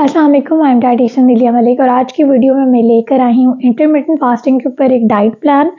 अस्सलाम वालेकुम, I am dietitian दिलिया मलिक और आज की वीडियो में मैं लेकर आई हूँ इंटरमिटेंट फास्टिंग के ऊपर एक डाइट प्लान।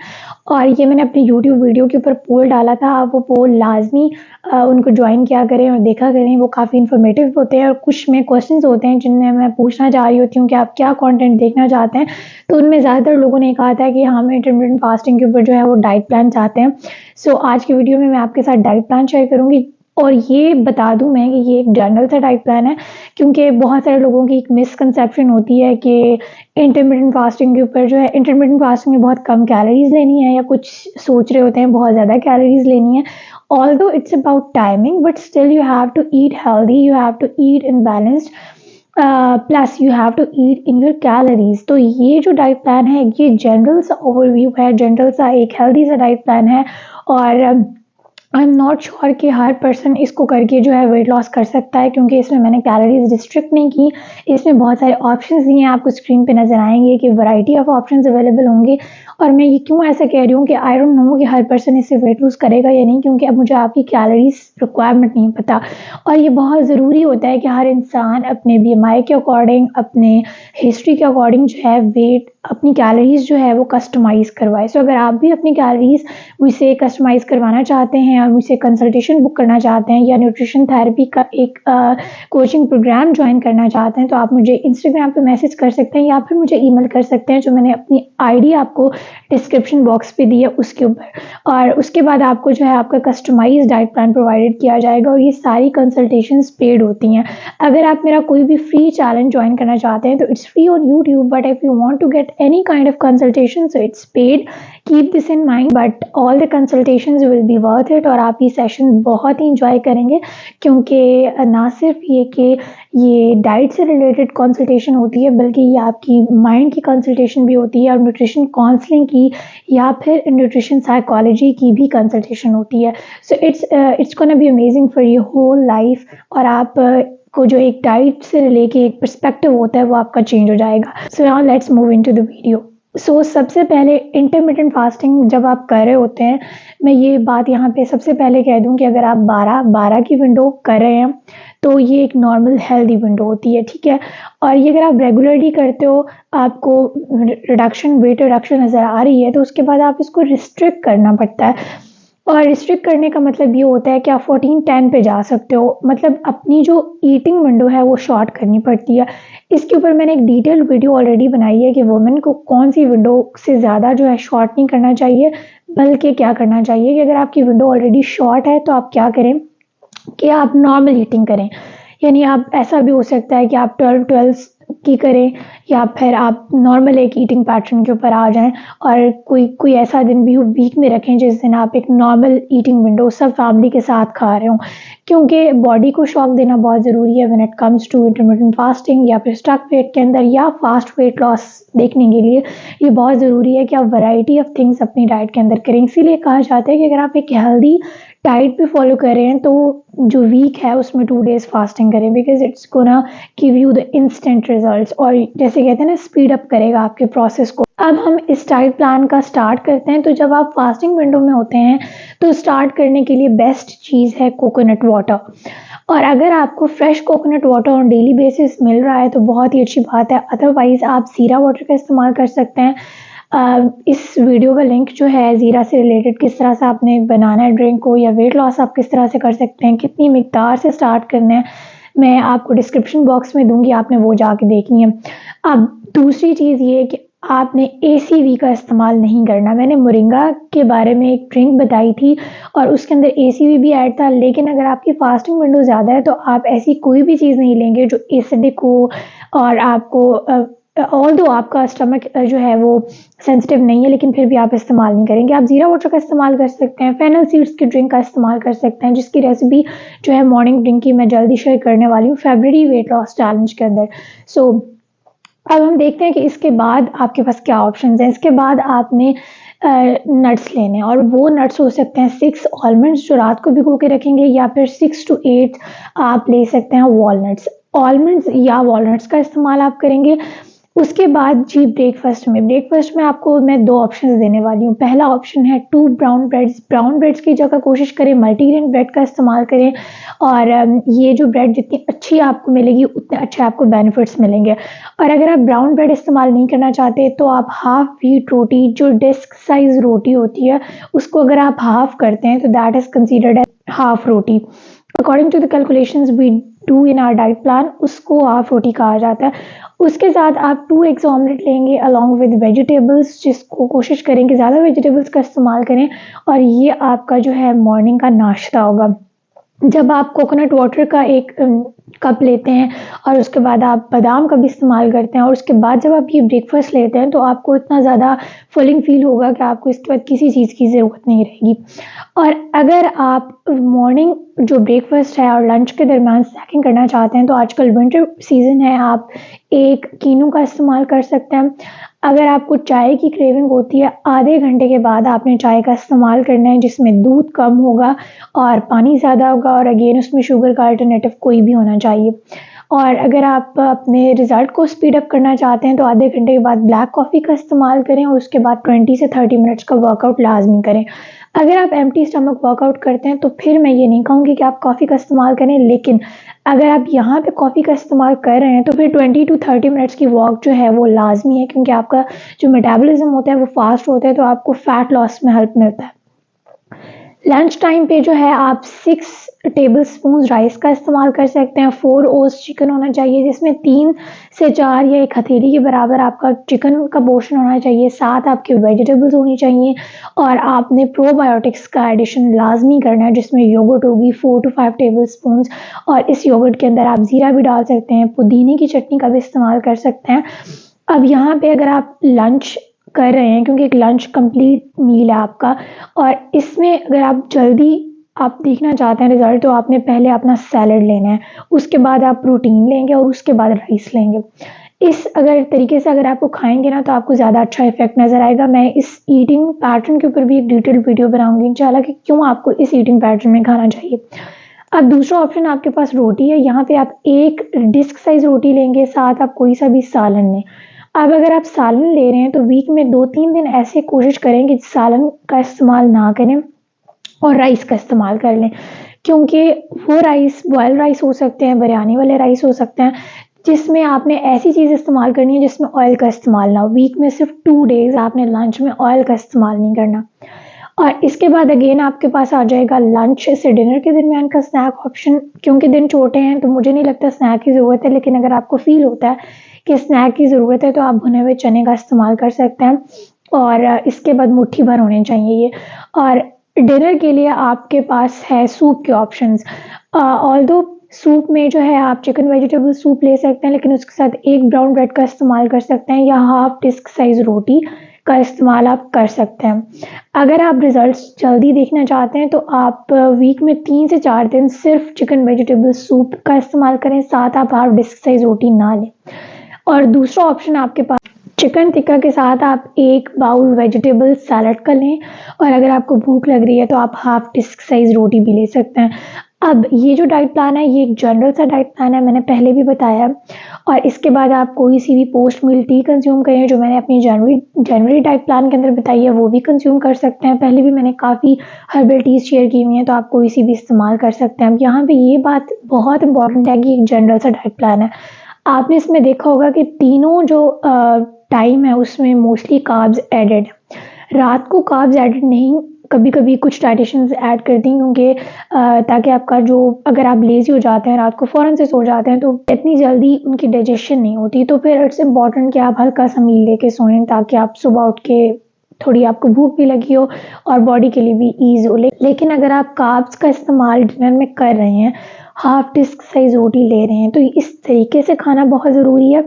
और ये मैंने अपनी यूट्यूब वीडियो के ऊपर पोल डाला था। आप वो पोल लाजमी उनको ज्वाइन किया करें और देखा करें, वो काफ़ी इन्फॉर्मेटिव होते हैं और कुछ में क्वेश्चंस होते हैं जिनमें मैं पूछना चाह रही होती हूँ कि आप क्या कंटेंट देखना चाहते हैं। तो उनमें ज़्यादातर लोगों ने कहा था कि हम इंटरमिटेंट फास्टिंग के ऊपर जो है वो डाइट प्लान चाहते हैं। सो आज की वीडियो में मैं आपके साथ डाइट प्लान शेयर करूँगी और ये बता दूं मैं कि ये एक जनरल सा डाइट प्लान है, क्योंकि बहुत सारे लोगों की एक मिसकंसेप्शन होती है कि इंटरमिटेंट फास्टिंग के ऊपर जो है इंटरमिटेंट फास्टिंग में बहुत कम कैलोरीज लेनी है, या कुछ सोच रहे होते हैं बहुत ज़्यादा कैलोरीज लेनी है। Although it's about timing, but still you have to eat healthy, you have to eat in balanced, plus you have to eat in your calories. तो ये जो डाइट प्लान है ये जनरल सा ओवरव्यू है, जनरल सा एक हेल्दी सा डाइट प्लान है। और आई एम नॉट श्योर कि हर पर्सन इसको करके जो है वेट लॉस कर सकता है, क्योंकि इसमें मैंने कैलोरीज रिस्ट्रिक्ट नहीं की। इसमें बहुत सारे ऑप्शंस दिए हैं, आपको स्क्रीन पे नज़र आएंगे कि वैरायटी ऑफ ऑप्शंस अवेलेबल होंगे। और मैं ये क्यों ऐसा कह रही हूँ कि आई डोंट नो कि हर पर्सन इससे वेट लूज़ करेगा या नहीं, क्योंकि अब मुझे आपकी कैलोरीज रिक्वायरमेंट नहीं पता। और ये बहुत ज़रूरी होता है कि हर इंसान अपने BMI के अकॉर्डिंग, अपने हिस्ट्री के अकॉर्डिंग जो है वेट, अपनी कैलोरीज जो है वो कस्टमाइज़ करवाए। सो अगर आप भी अपनी कैलोरीज मुझसे कस्टमाइज़ करवाना चाहते हैं और मुझसे कंसल्टेशन बुक करना चाहते हैं या न्यूट्रिशन थेरेपी का एक कोचिंग प्रोग्राम ज्वाइन करना चाहते हैं, तो आप मुझे इंस्टाग्राम पे मैसेज कर सकते हैं या फिर मुझे ईमेल कर सकते हैं, जो मैंने अपनी आईडी आपको डिस्क्रिप्शन बॉक्स पे दी है उसके ऊपर। और उसके बाद आपको जो है आपका कस्टमाइज डाइट प्लान प्रोवाइडेड किया जाएगा और ये सारी कंसल्टेशंस पेड होती हैं। अगर आप मेरा कोई भी फ्री चैलेंज ज्वाइन करना चाहते हैं तो it's free on YouTube, but if you want to get any kind of consultation so it's paid. Keep this in mind, but all the consultations will be worth it और आप ये session बहुत ही enjoy करेंगे, क्योंकि ना सिर्फ ये कि ये डाइट से रिलेटेड कंसल्टेशन होती है, बल्कि ये आपकी माइंड की कंसल्टेशन भी होती है और न्यूट्रिशन काउंसलिंग की या फिर न्यूट्रिशन साइकोलॉजी की भी कंसल्टेशन होती है। So it's gonna be amazing for your whole life. और आप को जो एक डाइट से लेके एक पर्सपेक्टिव होता है वो आपका चेंज हो जाएगा। So now let's move into the video. सबसे पहले इंटरमिटेंट फास्टिंग जब आप कर रहे होते हैं, मैं ये बात यहाँ पे सबसे पहले कह दूँ कि अगर आप 12 की विंडो कर रहे हैं तो ये एक नॉर्मल हेल्दी विंडो होती है, ठीक है। और ये अगर आप रेगुलरली करते हो, आपको वेट रिडक्शन नज़र आ रही है, तो उसके बाद आप इसको रिस्ट्रिक्ट करना पड़ता है। और रिस्ट्रिक्ट करने का मतलब ये होता है कि आप 14-10 पे जा सकते हो, मतलब अपनी जो ईटिंग विंडो है वो शॉर्ट करनी पड़ती है। इसके ऊपर मैंने एक डिटेल वीडियो ऑलरेडी बनाई है कि वुमेन को कौन सी विंडो से ज़्यादा जो है शॉर्ट नहीं करना चाहिए, बल्कि क्या करना चाहिए कि अगर आपकी विंडो ऑलरेडी शॉर्ट है तो आप क्या करें कि आप नॉर्मल ईटिंग करें। यानी आप ऐसा भी हो सकता है कि आप 12-12 की करें, या फिर आप नॉर्मल एक ईटिंग पैटर्न के ऊपर आ जाएं और कोई ऐसा दिन भी वीक में रखें जिस दिन आप एक नॉर्मल ईटिंग विंडो सब फैमिली के साथ खा रहे हो, क्योंकि बॉडी को शॉक देना बहुत ज़रूरी है when it comes to intermittent fasting या फिर स्टक वेट के अंदर या फास्ट वेट लॉस देखने के लिए। ये बहुत ज़रूरी है कि आप वैरायटी ऑफ थिंग्स अपनी डाइट के अंदर करें। इसीलिए कहा जाता है कि अगर आप एक हेल्दी डाइट भी फॉलो कर रहे हैं तो जो वीक है उसमें 2 डेज़ फास्टिंग करें, because it's gonna give you the instant results, और जैसे कहते हैं ना, स्पीड अप करेगा आपके प्रोसेस को। अब हम इस डाइट प्लान का स्टार्ट करते हैं। तो जब आप फास्टिंग विंडो में होते हैं तो स्टार्ट करने के लिए बेस्ट चीज़ है कोकोनट वाटर। और अगर आपको fresh coconut water on daily basis मिल रहा है तो बहुत ही अच्छी बात है, अदरवाइज़ आप ज़ीरा वाटर का इस्तेमाल कर सकते हैं। इस वीडियो का लिंक जो है ज़ीरा से रिलेटेड, किस तरह से आपने बनाना है ड्रिंक को, या वेट लॉस आप किस तरह से कर सकते हैं, कितनी मिकदार से स्टार्ट करना है, मैं आपको डिस्क्रिप्शन बॉक्स में दूंगी, आपने वो जाके देखनी है। अब दूसरी चीज़ ये है कि आपने ACV का इस्तेमाल नहीं करना। मैंने मोरिंगा के बारे में एक ड्रिंक बताई थी और उसके अंदर ACV भी ऐड था, लेकिन अगर आपकी फास्टिंग विंडो ज़्यादा है तो आप ऐसी कोई भी चीज़ नहीं लेंगे जो एसिडिक हो और आपको ऑल्दो आपका स्टमक जो है वो सेंसिटिव नहीं है, लेकिन फिर भी आप इस्तेमाल नहीं करेंगे। आप ज़ीरा वाटर का इस्तेमाल कर सकते हैं, फेनल सीड्स की ड्रिंक का इस्तेमाल कर सकते हैं, जिसकी रेसिपी जो है मॉर्निंग ड्रिंक की मैं जल्दी शेयर करने वाली हूँ फेब्रुअरी वेट लॉस चैलेंज के अंदर। अब हम देखते हैं कि इसके बाद आपके पास क्या ऑप्शंस हैं। इसके बाद आपने नट्स लेने हैं, और वो नट्स हो सकते हैं 6 आलमंड्स जो रात को भिगो के रखेंगे, या फिर 6 to 8 आप ले सकते हैं वॉलनट्स। आलमंड्स या वॉलनट्स का इस्तेमाल आप करेंगे उसके बाद जी ब्रेकफास्ट में आपको मैं 2 ऑप्शंस देने वाली हूँ। पहला ऑप्शन है 2 ब्राउन ब्रेड्स की जगह कोशिश करें मल्टीग्रेन ब्रेड का इस्तेमाल करें और ये जो ब्रेड जितनी अच्छी आपको मिलेगी उतने अच्छे आपको बेनिफिट्स मिलेंगे। और अगर आप ब्राउन ब्रेड इस्तेमाल नहीं करना चाहते तो आप हाफ व्हीट रोटी जो डिस्क साइज़ रोटी होती है उसको अगर आप हाफ करते हैं तो that is considered as half roti. According to the calculations we do in our diet plan उसको हाफ रोटी कहा जाता है। उसके साथ आप 2 एग्स ऑमलेट लेंगे अलोंग विद वेजिटेबल्स जिसको कोशिश करें कि ज़्यादा वेजिटेबल्स का इस्तेमाल करें और ये आपका जो है मॉर्निंग का नाश्ता होगा। जब आप कोकोनट वाटर का एक कप लेते हैं और उसके बाद आप बादाम का भी इस्तेमाल करते हैं और उसके बाद जब आप ये ब्रेकफास्ट लेते हैं तो आपको इतना ज़्यादा फुलिंग फील होगा कि आपको इसके बाद किसी चीज़ की ज़रूरत नहीं रहेगी। और अगर आप मॉर्निंग जो ब्रेकफास्ट है और लंच के दरमियान स्नैकिंग करना चाहते हैं तो आजकल विंटर सीज़न है, आप एक कीनू का इस्तेमाल कर सकते हैं। अगर आपको चाय की क्रेविंग होती है आधे घंटे के बाद आपने चाय का इस्तेमाल करना है जिसमें दूध कम होगा और पानी ज़्यादा होगा और अगेन उसमें शुगर का अल्टरनेटिव कोई भी होना चाहिए। और अगर आप अपने रिज़ल्ट को स्पीड अप करना चाहते हैं तो आधे घंटे के बाद ब्लैक कॉफ़ी का इस्तेमाल करें और उसके बाद 20 से 30 मिनट्स का वर्कआउट लाजमी करें। अगर आप एम्प्टी स्टमक वर्कआउट करते हैं तो फिर मैं ये नहीं कहूँगी कि आप कॉफ़ी का इस्तेमाल करें, लेकिन अगर आप यहाँ पे कॉफ़ी का इस्तेमाल कर रहे हैं तो फिर 20 टू 30 मिनट्स की वॉक जो है वो लाजमी है क्योंकि आपका जो मेटाबॉलिज्म होता है वो फास्ट होता है तो आपको फैट लॉस में हेल्प मिलता है। लंच टाइम पे जो है आप 6 टेबल स्पून राइस का इस्तेमाल कर सकते हैं। 4 ओज़ चिकन होना चाहिए जिसमें 3 से 4 या 1 हथेली के बराबर आपका चिकन का पोर्शन होना चाहिए। 7 आपके वेजिटेबल्स होनी चाहिए और आपने प्रोबायोटिक्स का एडिशन लाजमी करना है जिसमें योगर्ट होगी 4 टू 5 टेबल स्पून और इस योगर्ट के अंदर आप ज़ीरा भी डाल सकते हैं, पुदीने की चटनी का भी इस्तेमाल कर सकते हैं। अब यहाँ पे अगर आप लंच कर रहे हैं क्योंकि एक लंच कंप्लीट मील है आपका और इसमें अगर आप जल्दी आप देखना चाहते हैं रिजल्ट तो आपने पहले अपना सैलड लेना है, उसके बाद आप प्रोटीन लेंगे और उसके बाद राइस लेंगे। इस अगर तरीके से अगर आपको खाएंगे ना तो आपको ज़्यादा अच्छा इफेक्ट नज़र आएगा। मैं इस ईटिंग पैटर्न के ऊपर भी एक डिटेल्ड वीडियो बनाऊंगी इंशाल्लाह कि क्यों आपको इस ईटिंग पैटर्न में खाना चाहिए। अब दूसरा ऑप्शन आपके पास रोटी है, यहाँ पे आप एक डिस्क साइज रोटी लेंगे, साथ आप कोई सा भी सालन लें। अब अगर आप सालन ले रहे हैं तो वीक में 2-3 दिन ऐसे कोशिश करें कि सालन का इस्तेमाल ना करें और राइस का इस्तेमाल कर लें क्योंकि वो राइस बॉयल राइस हो सकते हैं, बिरयानी वाले राइस हो सकते हैं जिसमें आपने ऐसी चीज़ इस्तेमाल करनी है जिसमें ऑयल का इस्तेमाल ना हो। वीक में सिर्फ 2 डेज़ आपने लंच में ऑयल का इस्तेमाल नहीं करना। और इसके बाद अगेन आपके पास आ जाएगा लंच से डिनर के दरमियान का स्नैक ऑप्शन। क्योंकि दिन छोटे हैं तो मुझे नहीं लगता स्नैक की ज़रूरत है, लेकिन अगर आपको फील होता है कि स्नैक की ज़रूरत है तो आप भुने हुए चने का इस्तेमाल कर सकते हैं और इसके बाद मुट्ठी भर होने चाहिए ये। और डिनर के लिए आपके पास है सूप के ऑप्शंस। ऑल्दो सूप में जो है आप चिकन वेजिटेबल सूप ले सकते हैं लेकिन उसके साथ एक ब्राउन ब्रेड का इस्तेमाल कर सकते हैं या हाफ डिस्क साइज रोटी का इस्तेमाल आप कर सकते हैं। अगर आप रिजल्ट्स जल्दी देखना चाहते हैं तो आप वीक में 3 से 4 दिन सिर्फ चिकन वेजिटेबल सूप का इस्तेमाल करें, साथ आप हाफ डिस्क साइज रोटी ना लें। और दूसरा ऑप्शन आपके पास चिकन टिक्का के साथ आप एक बाउल वेजिटेबल सैलड का लें और अगर आपको भूख लग रही है तो आप हाफ डिस्क साइज रोटी भी ले सकते हैं। अब ये जो डाइट प्लान है ये एक जनरल सा डाइट प्लान है, मैंने पहले भी बताया। और इसके बाद आप कोई सी भी पोस्ट मील टी कंज्यूम करें जो मैंने अपनी जनवरी डाइट प्लान के अंदर बताई है वो भी कंज्यूम कर सकते हैं। पहले भी मैंने काफ़ी हर्बल टीज शेयर की हुई हैं तो आप कोई सी भी इस्तेमाल कर सकते हैं। अब यहाँ पे ये बात बहुत इंपॉर्टेंट है कि एक जनरल सा डाइट प्लान है। आपने इसमें देखा होगा कि तीनों जो टाइम है उसमें मोस्टली कार्ब्स एडेड है, रात को कार्ब्स एडेड नहीं, कभी कभी कुछ डाइटिशियंस ऐड करती हैं क्योंकि ताकि आपका जो अगर आप लेज़ी हो जाते हैं रात को फ़ौरन से सो जाते हैं तो इतनी जल्दी उनकी डाइजेशन नहीं होती, तो फिर इट्स इम्पॉर्टेंट कि आप हल्का सा मील लेके सोएं ताकि आप सुबह उठ के थोड़ी आपको भूख भी लगी हो और बॉडी के लिए भी ईज हो। लेकिन अगर आप कार्ब्स का इस्तेमाल डिनर में कर रहे हैं, हाफ डिस्क साइज रोटी ले रहे हैं तो इस तरीके से खाना बहुत ज़रूरी है।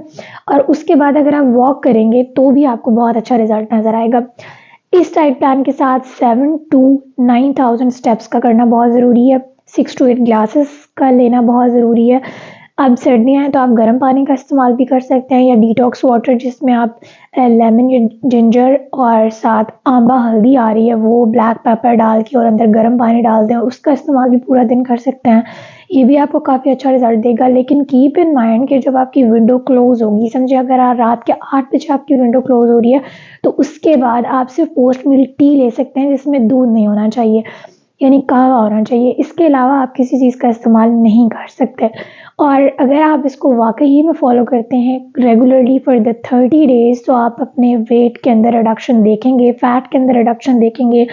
और उसके बाद अगर आप वॉक करेंगे तो भी आपको बहुत अच्छा रिजल्ट नज़र आएगा। इस डाइट प्लान के साथ 7 to 9,000 स्टेप्स का करना बहुत ज़रूरी है, 6 to 8 ग्लासेस का लेना बहुत ज़रूरी है। अब सर्दियाँ हैं तो आप गर्म पानी का इस्तेमाल भी कर सकते हैं या डिटॉक्स वाटर जिसमें आप लेमन या जिंजर और साथ आंबा हल्दी आ रही है वो ब्लैक पेपर डाल के और अंदर गर्म पानी डाल दें, उसका इस्तेमाल भी पूरा दिन कर सकते हैं। ये भी आपको काफ़ी अच्छा रिजल्ट देगा। लेकिन कीप इन माइंड कि जब आपकी विंडो क्लोज होगी, समझिए अगर आप रात के 8 बजे आपकी विंडो क्लोज हो रही है तो उसके बाद आप सिर्फ पोस्ट मिल टी ले सकते हैं जिसमें दूध नहीं होना चाहिए, यानी कहवा होना चाहिए। इसके अलावा आप किसी चीज़ का इस्तेमाल नहीं कर सकते। और अगर आप इसको वाकई में फॉलो करते हैं रेगुलरली फॉर द 30 डेज़ तो आप अपने वेट के अंदर रिडक्शन देखेंगे, फैट के अंदर रिडक्शन देखेंगे।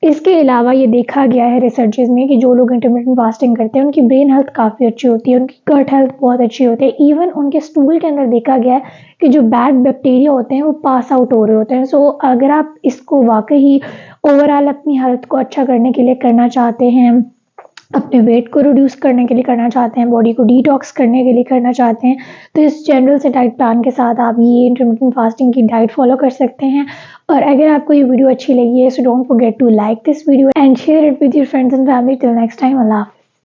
इसके अलावा ये देखा गया है रिसर्चेज़ में कि जो लोग इंटरमिटेंट फास्टिंग करते हैं उनकी ब्रेन हेल्थ काफ़ी अच्छी होती है, उनकी गट हेल्थ बहुत अच्छी होती है। इवन उनके स्टूल के अंदर देखा गया है कि जो बैड बैक्टीरिया होते हैं वो पास आउट हो रहे होते हैं। सो अगर आप इसको वाकई ओवरऑल अपनी हेल्थ को अच्छा करने के लिए करना चाहते हैं, अपने वेट को रिड्यूस करने के लिए करना चाहते हैं, बॉडी को डिटॉक्स करने के लिए करना चाहते हैं, तो इस जनरल से डाइट प्लान के साथ आप ये इंटरमिटेंट फास्टिंग की डाइट फॉलो कर सकते हैं। और अगर आपको ये वीडियो अच्छी लगी है so don't forget to like this video and share it with your friends and family. Till next time, अल्लाह हाफ़िज़।